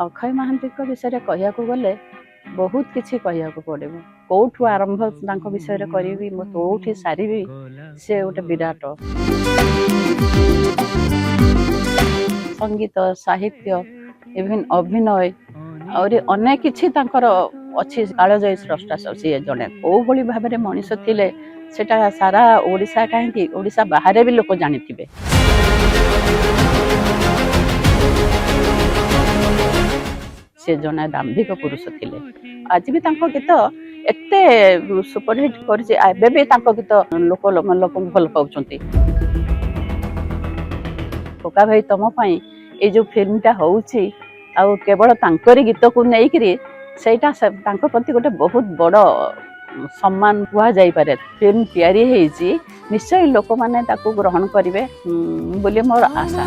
ଅକ୍ଷୟ ମହାନ୍ତିଙ୍କ ବିଷୟରେ କହିବାକୁ ଗଲେ ବହୁତ କିଛି କହିବାକୁ ପଡ଼ିବ। କୋଉଠୁ ଆରମ୍ଭ ତାଙ୍କ ବିଷୟରେ କରିବି, ମୁଁ କୋଉଠି ସାରିବି, ସେ ଗୋଟେ ବିରାଟ। ସଙ୍ଗୀତ, ସାହିତ୍ୟ, ଇଭିନ୍ ଅଭିନୟ ଆହୁରି ଅନେକ କିଛି ତାଙ୍କର ଅଛି। କାଳଜୟୀ ସ୍ରଷ୍ଟା ସିଏ ଜଣେ କୋଉଭଳି ଭାବରେ ମଣିଷ ଥିଲେ ସେଟା ସାରା ଓଡ଼ିଶା କାହିଁକି ଓଡ଼ିଶା ବାହାରେ ବି ଲୋକ ଜାଣିଥିବେ। ସେ ଜଣେ ଦାମ୍ଭିକ ପୁରୁଷ ଥିଲେ। ଆଜି ବି ତାଙ୍କ ଗୀତ ଏତେ ସୁପରହିଟ୍ କରିଛି, ଏବେ ବି ତାଙ୍କ ଗୀତ ଲୋକଙ୍କୁ ଭଲ ପାଉଛନ୍ତି। ପକା ଭାଇ ତମ ପାଇଁ ଏଇ ଯୋଉ ଫିଲ୍ମଟା ହଉଛି, ଆଉ କେବଳ ତାଙ୍କରି ଗୀତକୁ ନେଇକିରି ସେଇଟା ତାଙ୍କ ପ୍ରତି ଗୋଟେ ବହୁତ ବଡ଼ ସମ୍ମାନ କୁହାଯାଇପାରେ। ଫିଲ୍ମ ତିଆରି ହେଇଛି, ନିଶ୍ଚୟ ଲୋକମାନେ ତାକୁ ଗ୍ରହଣ କରିବେ ବୋଲି ମୋର ଆଶା।